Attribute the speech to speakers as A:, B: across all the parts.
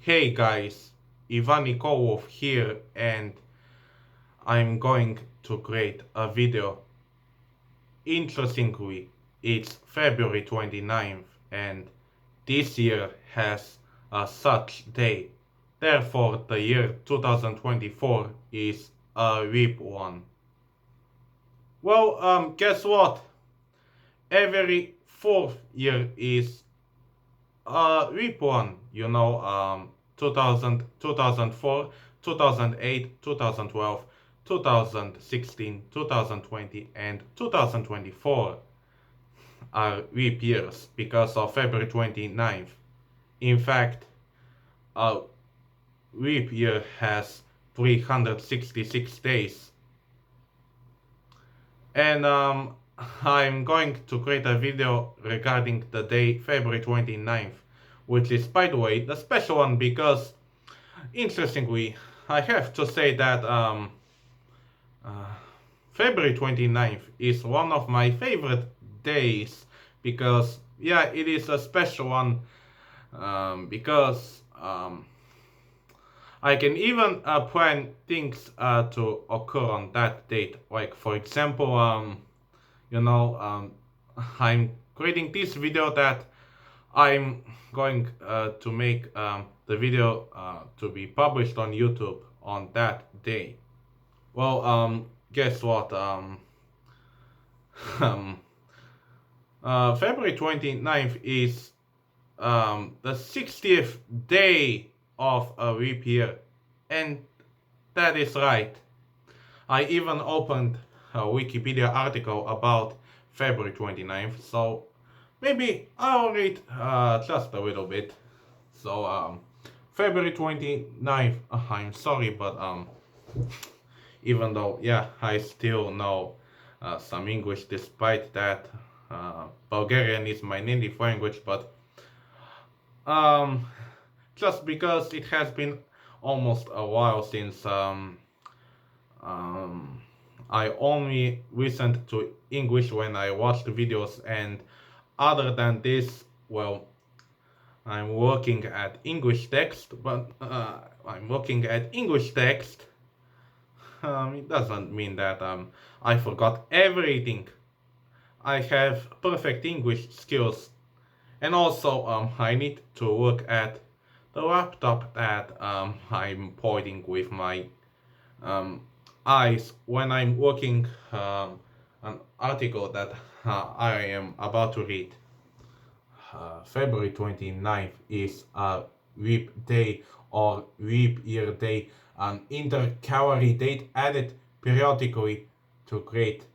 A: Hey guys, Ivan Nikolov here and I'm going to create a video. Interestingly, it's February 29th and this year has a such day. Therefore, the year 2024 is a RIP one. Guess what? Every fourth year is RIP one. 2000, 2004, 2008, 2012, 2016, 2020, and 2024 are RIP years because of February 29th. In fact, a RIP year has 366 days. And I'm going to create a video regarding the day February 29th, which is, by the way, the special one because, interestingly, I have to say that uh, February 29th is one of my favorite days because, yeah, it is a special one because I can even plan things to occur on that date. Like, for example, you know, um, I'm creating this video that I'm going to make the video to be published on YouTube on that day. Guess what? Um, February 29th is the 60th day of a leap year. And that is right. I even opened a Wikipedia article about February 29th, so maybe I'll read just a little bit. So, February 29th, I'm sorry, but even though, yeah, I still know some English despite that. Bulgarian is my native language, but um, just because it has been almost a while since um, I only listened to English when I watched videos, and other than this, well, I'm looking at English text, but I'm looking at English text. It doesn't mean that I forgot everything. I have perfect English skills, and also I need to look at the laptop that I'm pointing with my um, eyes when I'm looking an article that I am about to read. February 29th is a leap day or leap year day, an intercalary date added periodically to create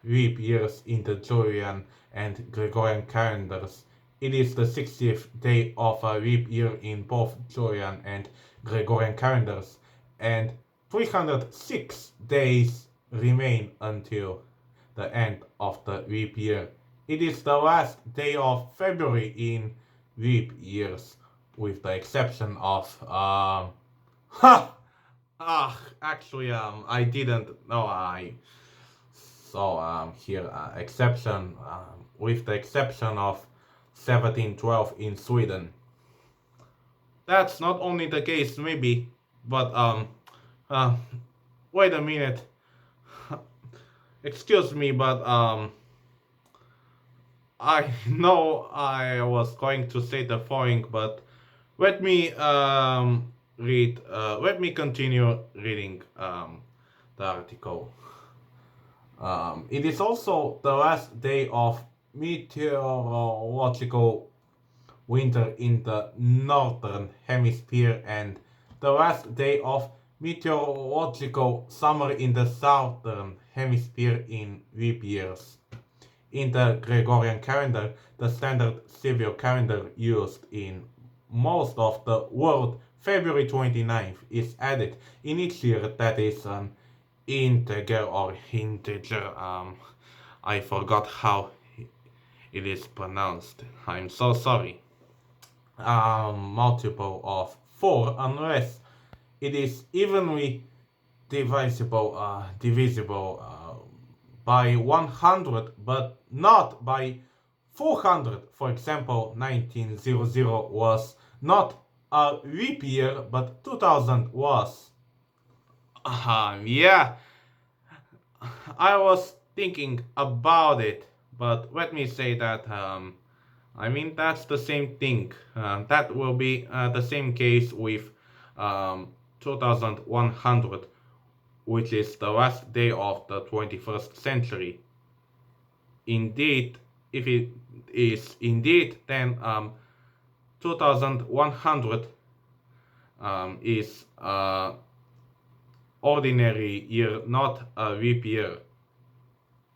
A: leap years in the Julian and Gregorian calendars. It is the 60th day of a leap year in both Julian and Gregorian calendars, and 306 days remain until the end of the leap year. It is the last day of February in leap years, with the exception of ha actually I didn't know I so here exception with the exception of 1712 in Sweden. That's not only the case maybe, but uh, wait a minute. Excuse me, but I know I was going to say the following, but let me let me continue reading the article. It is also the last day of meteorological winter in the northern hemisphere and the last day of meteorological summer in the southern hemisphere in leap years. In the Gregorian calendar, the standard civil calendar used in most of the world, February 29th is added in each year that is an integer or integer. I forgot how it is pronounced. I'm so sorry. Multiple of 4 unless it is evenly divisible by 100 but not by 400. For example, 1900 was not a leap year, but 2000 was. Yeah, I was thinking about it, but let me say that I mean that's the same thing. That will be the same case with 2100, which is the last day of the 21st century. Indeed, if it is indeed, then 2100 is ordinary year, not a leap year.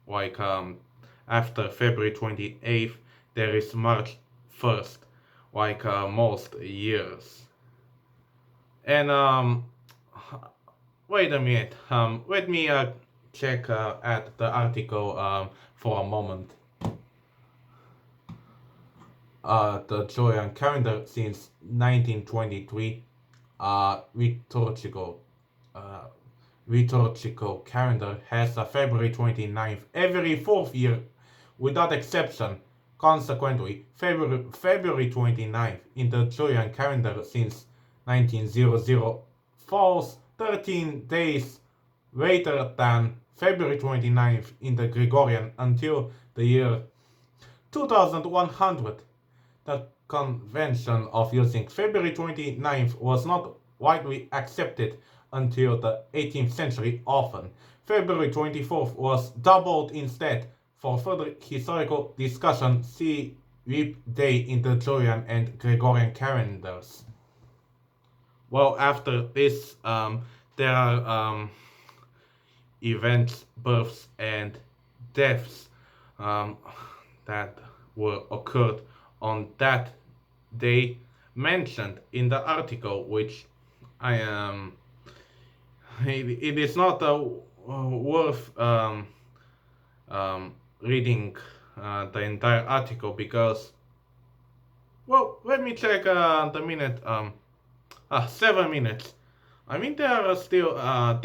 A: Like after February 28th, there is March 1st, like most years. And wait a minute. Let me check at the article for a moment. The Julian calendar since 1923, liturgical liturgical calendar has a February 29th every fourth year without exception. Consequently, February 29th in the Julian calendar since 1900 falls 13 days later than February 29th in the Gregorian until the year 2100. The convention of using February 29th was not widely accepted until the 18th century. Often, February 24th was doubled instead. For further historical discussion, see leap day in the Julian and Gregorian calendars. Well, after this, there are events, births, and deaths that were occurred on that day mentioned in the article, which I am. It is not worth reading the entire article because, well, let me check the minute. 7 minutes. I mean, there is still a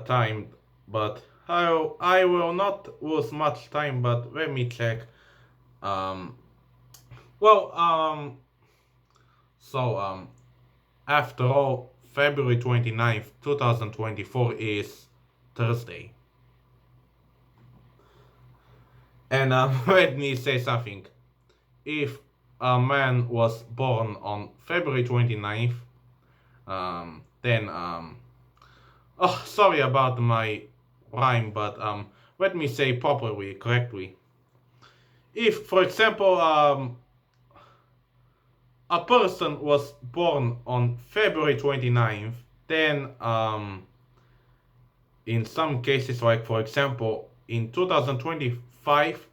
A: time, but I will not lose much time. But let me check. Um, well, so after all, February 29th, 2024 is Thursday. And let me say something. If a man was born on February 29th, then oh, sorry about my rhyme, but let me say properly, correctly. If, for example, a person was born on February 29th, then in some cases, like for example, in 2025,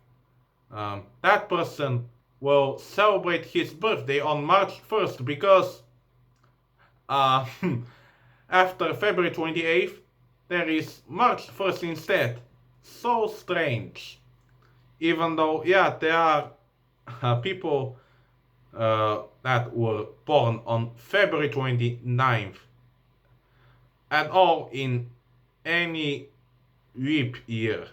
A: that person will celebrate his birthday on March 1st because after February 28th, there is March 1st instead. So strange. Even though, yeah, there are people that were born on February 29th at all in any leap year.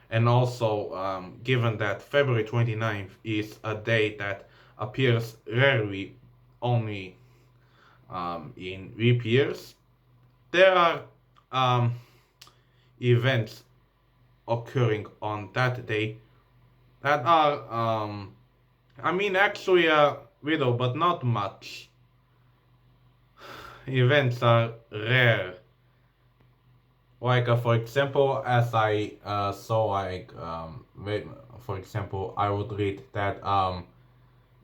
A: And also, given that February 29th is a day that appears rarely only in leap years, there are events occurring on that day that are, I mean, actually little, but not much. Events are rare. Like, for example, as I saw, like, for example, I would read that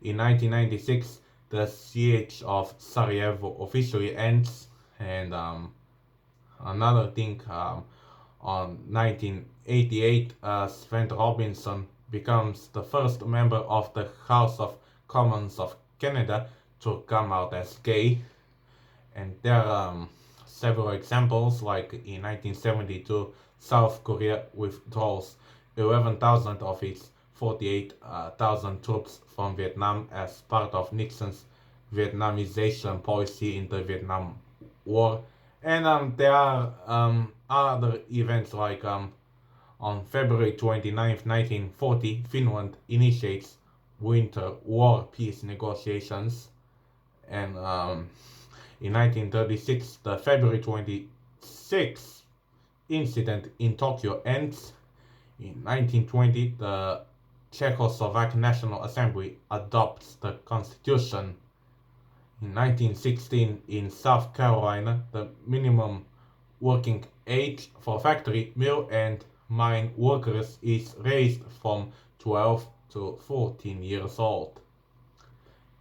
A: in 1996, the siege of Sarajevo officially ends, and another thing, on 1988, Sven Robinson becomes the first member of the House of Commons of Canada to come out as gay. And there are several examples, like in 1972, South Korea withdraws 11,000 of its 48,000 troops from Vietnam as part of Nixon's Vietnamization policy in the Vietnam War. And there are other events like on February 29th, 1940, Finland initiates Winter War peace negotiations. And in 1936, the February 26th incident in Tokyo ends. In 1920, the Czechoslovak National Assembly adopts the Constitution. In 1916, in South Carolina, the minimum working age for factory, mill, and mine workers is raised from 12 to 14 years old.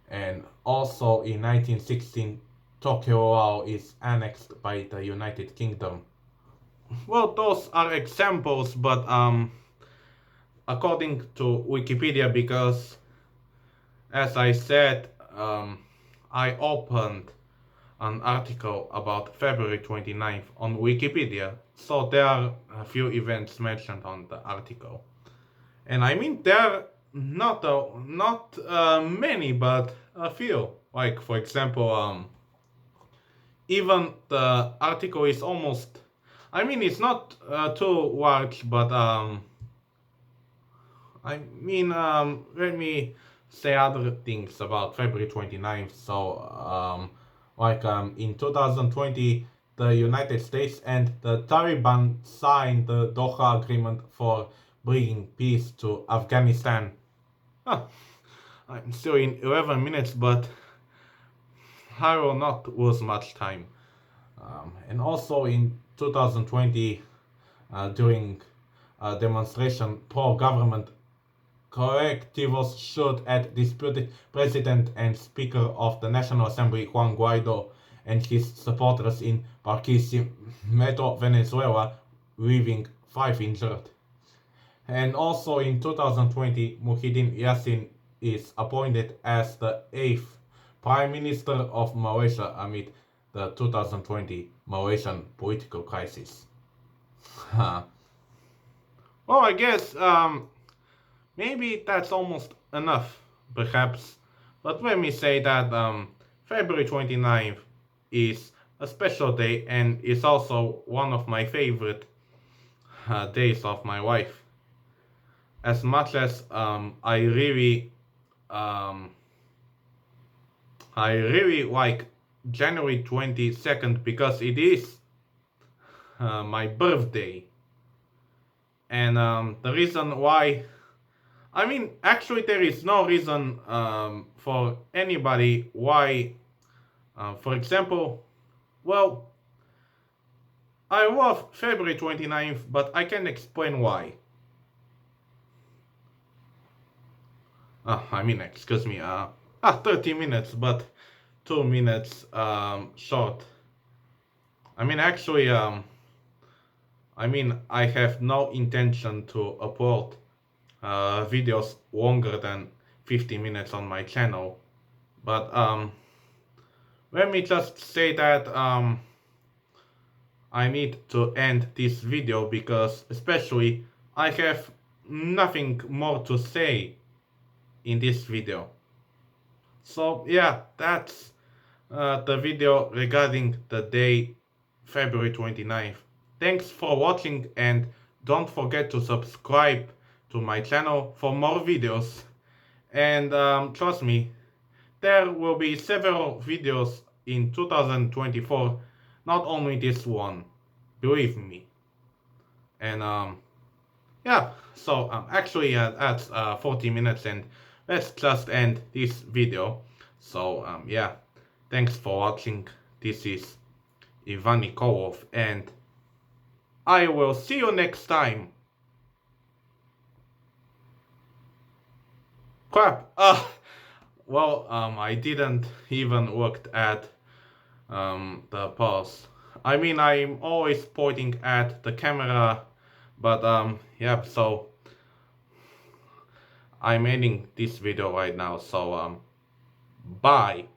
A: And also in 1916, Tokyo is annexed by the United Kingdom. Well, those are examples, but according to Wikipedia, because as I said, I opened an article about February 29th on Wikipedia, so there are a few events mentioned on the article. And I mean, there are not many, but a few. Like, for example, even the article is almost, I mean, it's not too large, but I mean, let me say other things about February 29th. So, in 2020, the United States and the Taliban signed the Doha Agreement for bringing peace to Afghanistan. I'm still in 11 minutes, but I will not lose much time. And also in 2020, during a demonstration pro-government, collectivos shot at disputed President and Speaker of the National Assembly Juan Guaido and his supporters in Barquisimeto, Venezuela, leaving 5 injured. And also in 2020, Muhyiddin Yassin is appointed as the 8th Prime Minister of Malaysia amid the 2020 Malaysian political crisis. Well, I guess maybe that's almost enough, perhaps. But let me say that February 29th is a special day and is also one of my favorite days of my life. As much as I really like January 22nd because it is my birthday. And the reason why, I mean, actually there is no reason for anybody why, for example, well, I love February 29th, but I can explain why. I mean, excuse me, 30 minutes, but 2 minutes short. I mean, actually, I have no intention to upload videos longer than 50 minutes on my channel. But let me just say that I need to end this video because especially I have nothing more to say in this video. So yeah, that's the video regarding the day February 29th. Thanks for watching and don't forget to subscribe to my channel for more videos. And trust me, there will be several videos in 2024, not only this one, believe me. And yeah, so actually that's 40 minutes and let's just end this video. So yeah, thanks for watching. This is Ivan Nikolov and I will see you next time. Crap! Well, I didn't even look at the pause. I mean, I'm always pointing at the camera, but yeah, so I'm ending this video right now, so bye.